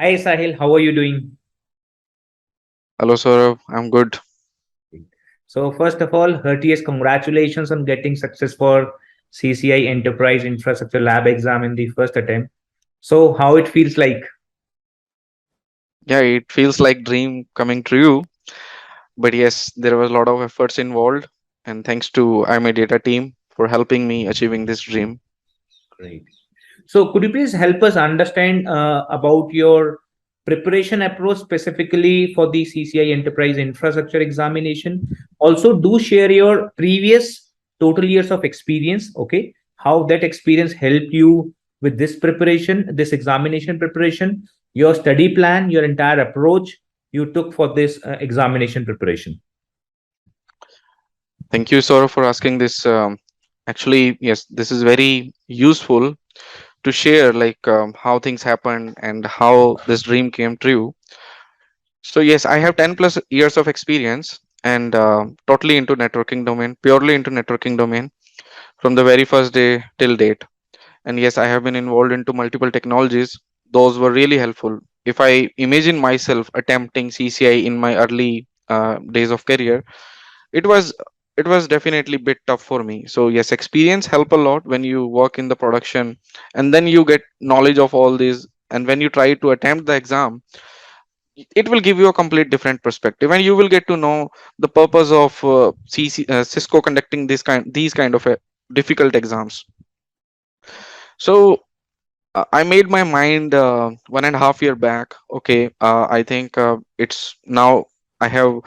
Hi Sahil, how are you doing? Hello, Saurav. I'm good. So first of all, heartiest congratulations on getting success for CCI Enterprise Infrastructure Lab exam in the first attempt. So how it feels like? Yeah, it feels like dream coming true. But yes, there was a lot of efforts involved, and thanks to I-Medita team for helping me achieving this dream. Great. So could you please help us understand about your preparation approach specifically for the CCI Enterprise Infrastructure examination? Also, do share your previous total years of experience. Okay, how that experience helped you with this preparation, this examination preparation, your study plan, your entire approach you took for this examination preparation. Thank you, Saurav, for asking this. Actually, yes, this is very useful to share, like how things happened and how this dream came true. So yes, I have 10 plus years of experience and totally into networking domain, purely into networking domain from the very first day till date. And yes, I have been involved into multiple technologies. Those were really helpful. If I imagine myself attempting CCI in my early days of career, it was it was definitely bit tough for me. So yes, experience help a lot when you work in the production, and then you get knowledge of all these, and when you try to attempt the exam, it will give you a complete different perspective, and you will get to know the purpose of Cisco conducting these kind of difficult exams. So I made my mind 1.5 year back. Okay, I think it's now I have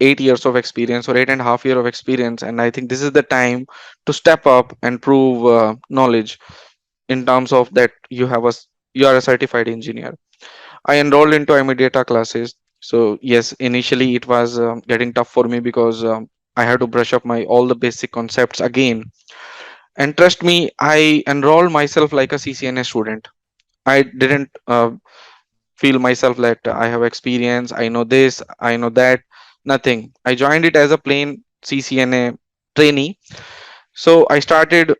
8 years of experience or 8.5 year of experience, and I think this is the time to step up and prove knowledge in terms of that you are a certified engineer. I enrolled into I-Medita classes. So yes, initially it was getting tough for me because I had to brush up my all the basic concepts again. And trust me, I enrolled myself like a CCNA student. I didn't feel myself that I have experience, I know this, I know that. Nothing. I joined it as a plain CCNA trainee. So I started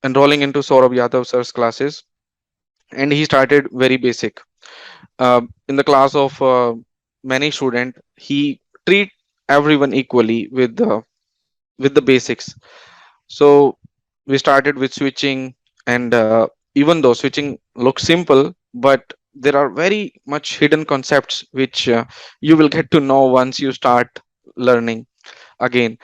enrolling into Saurabh Yadav sir's classes, and he started very basic. In the class of many student, he treat everyone equally with the basics. So we started with switching, and even though switching looks simple, but there are very much hidden concepts which you will get to know once you start learning again.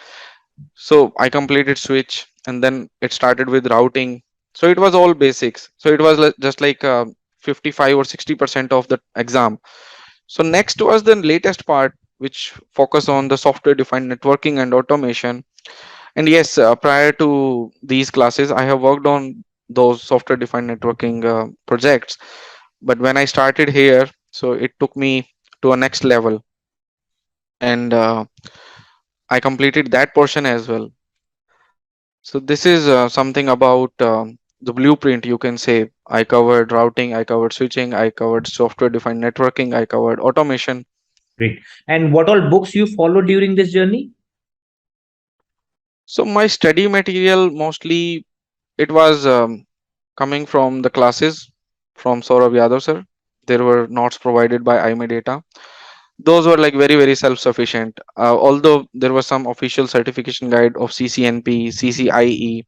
So I completed switch, and then it started with routing. So it was all basics. So it was just like 55 or 60% of the exam. So next was the latest part, which focus on the software defined networking and automation. And yes, prior to these classes, I have worked on those software defined networking projects. But when I started here, so it took me to a next level, and I completed that portion as well. So this is something about the blueprint, you can say. I covered routing, I covered switching, I covered software defined networking, I covered automation. Great. And what all books you followed during this journey? So my study material mostly it was coming from the classes from Saurabh Yadav sir. There were notes provided by I-Medita. Those were like very very self-sufficient. Although there was some official certification guide of CCNP, CCIE,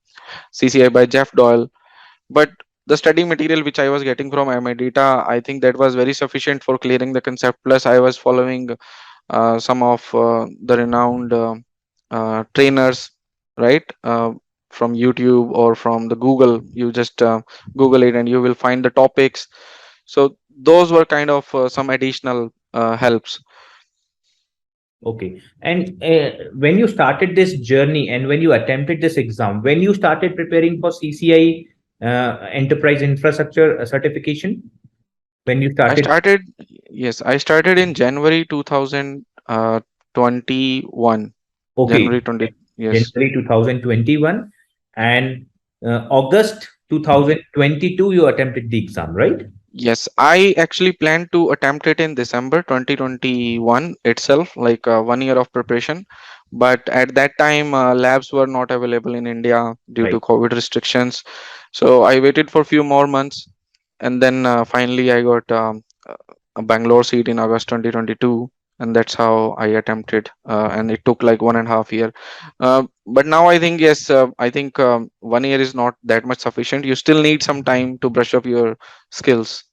CCI by Jeff Doyle, but the study material which I was getting from I-Medita, I think that was very sufficient for clearing the concept. Plus, I was following some of the renowned trainers, right? From YouTube or from the Google. You just Google it and you will find the topics. So those were kind of some additional helps. Okay. And when you started this journey and when you attempted this exam, when you started preparing for CCI Enterprise Infrastructure certification, when you I started, started, yes, I started in January 2021. okay, January 20, yes. January 2021 and August 2022, you attempted the exam, right? Yes, I actually plan to attempt it in December 2021 itself, like 1 year of preparation. But at that time, labs were not available in India due to Right. COVID restrictions. So I waited for a few more months, and then finally I got uh, a Bangalore seat in August 2022, and that's how I attempted, and it took like 1.5 year. But now I think yes, I think 1 year is not that much sufficient. You still need some time to brush up your skills.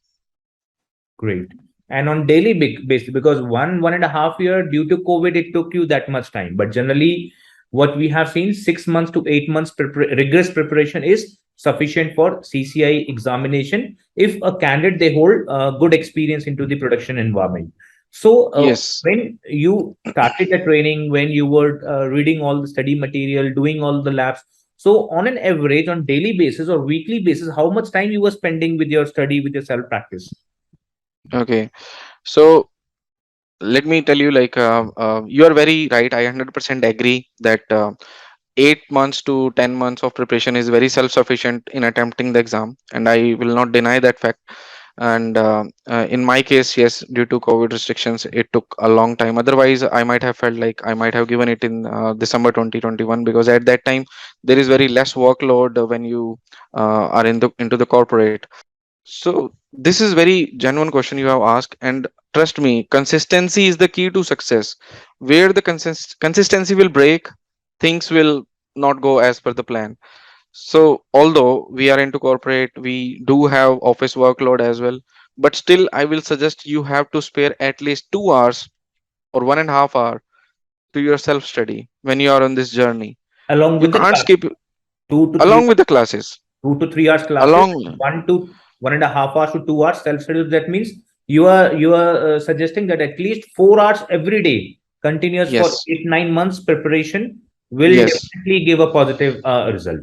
Great. And on daily basis, because 1.5 year due to COVID, it took you that much time. But generally, what we have seen, 6 months to 8 months rigorous preparation is sufficient for CCI examination if a candidate they hold good experience into the production environment. So Yes. when you started the training, when you were reading all the study material, doing all the labs, so on an average, on daily basis or weekly basis, how much time you were spending with your study, with your self practice? Okay. So let me tell you, like, you are very right. I 100% agree that 8 months to 10 months of preparation is very self-sufficient in attempting the exam, and I will not deny that fact. And in my case, yes, due to COVID restrictions, it took a long time. Otherwise, I might have felt like I might have given it in December 2021, because at that time there is very less workload when you are in the into the corporate. So this is very genuine question you have asked, and trust me, consistency is the key to success. Where the consistency will break, things will not go as per the plan. So although we are into corporate, we do have office workload as well, but still I will suggest you have to spare at least 2 hours or 1.5 hour to your self study when you are on this journey. Along You with the can't class, skip 2 to 3, along with the classes. 2 to 3 hours classes, Along, 1 to 1.5 hours to 2 hours self study. That means you are suggesting that at least 4 hours every day, continuous for yes, 8 9 months preparation will yes. definitely give a positive result.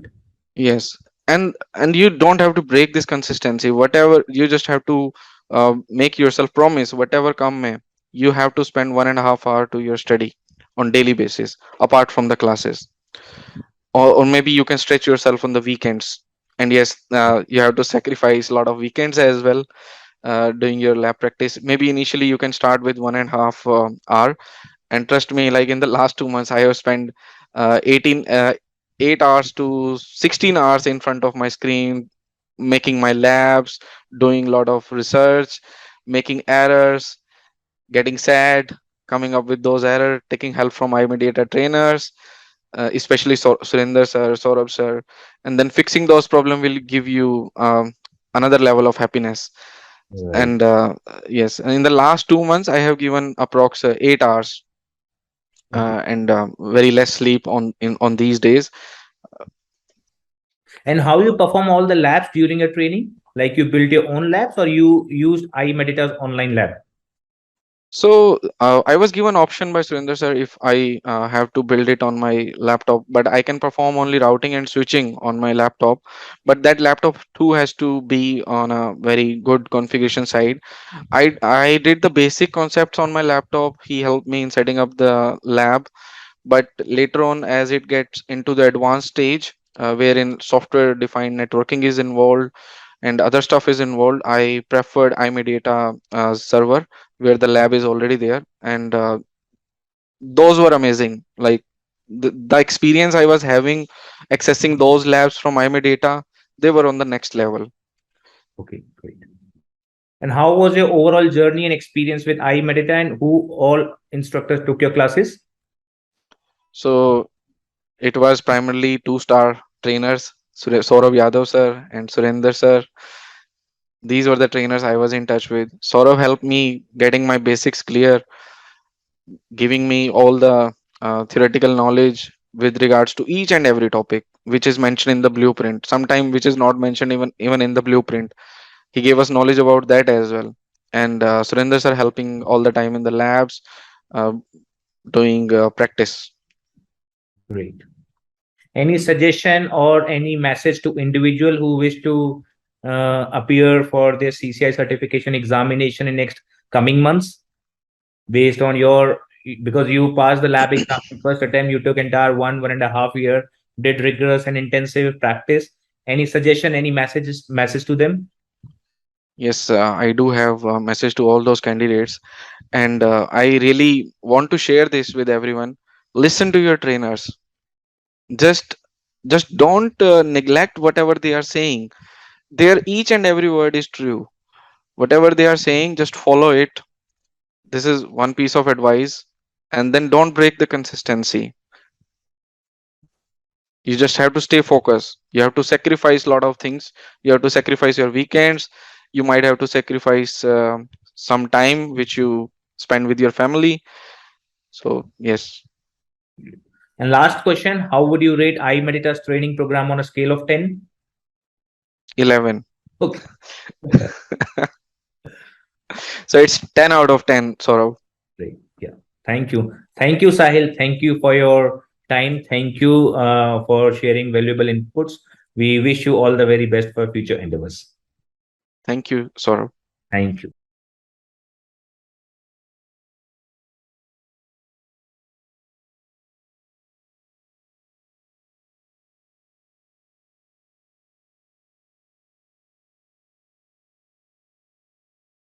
Yes, and you don't have to break this consistency. Whatever, you just have to make yourself promise, whatever come may, you have to spend 1.5 hour to your study on daily basis, apart from the classes. Or maybe you can stretch yourself on the weekends. And yes, you have to sacrifice a lot of weekends as well, doing your lab practice. Maybe initially you can start with 1.5 hour, and trust me, like in the last 2 months I have spent 18 8 hours to 16 hours in front of my screen, making my labs, doing a lot of research, making errors, getting sad, coming up with those errors, taking help from I-Medita trainers, especially Surinder sir, Saurabh sir, and then fixing those problems will give you another level of happiness. Right. And yes, and in the last 2 months I have given approx 8 hours, Okay. and very less sleep on these days. And how you perform all the labs during your training? Like you built your own labs or you used iMedita's online lab? So I was given option by Surinder sir if I have to build it on my laptop, but I can perform only routing and switching on my laptop. But that laptop too has to be on a very good configuration side. I did the basic concepts on my laptop. He helped me in setting up the lab, but later on, as it gets into the advanced stage, wherein software defined networking is involved and other stuff is involved, I preferred iMedita server, where the lab is already there, and those were amazing. Like the experience I was having accessing those labs from iMedita, they were on the next level. Okay, great. And how was your overall journey and experience with iMedita and who all instructors took your classes? So it was primarily two-star trainers, Saurabh Yadav sir and Surender sir. These were the trainers I was in touch with. Saurabh helped me getting my basics clear, giving me all the theoretical knowledge with regards to each and every topic which is mentioned in the blueprint. Sometime which is not mentioned even in the blueprint. He gave us knowledge about that as well. And Surinder sir helping all the time in the labs, uh, doing practice. Great. Any suggestion or any message to individual who wish to appear for their CCI certification examination in next coming months based on your, because you passed the lab exam first attempt, you took entire 1.5 year, did rigorous and intensive practice. Any suggestion, any message to them? Yes, I do have a message to all those candidates, and I really want to share this with everyone. Listen to your trainers. Just just don't neglect whatever they are saying. Their each and every word is true. Whatever they are saying, just follow it. This is one piece of advice. And then don't break the consistency. You just have to stay focused. You have to sacrifice a lot of things. You have to sacrifice your weekends. You might have to sacrifice some time which you spend with your family. So yes. And last question, how would you rate I-Medita's training program on a scale of 10? 11. Okay. So it's 10 out of 10, Saurav. Great. Yeah. Thank you. Thank you, Sahil. Thank you for your time. Thank you for sharing valuable inputs. We wish you all the very best for future endeavors. Thank you, Saurav. Thank you.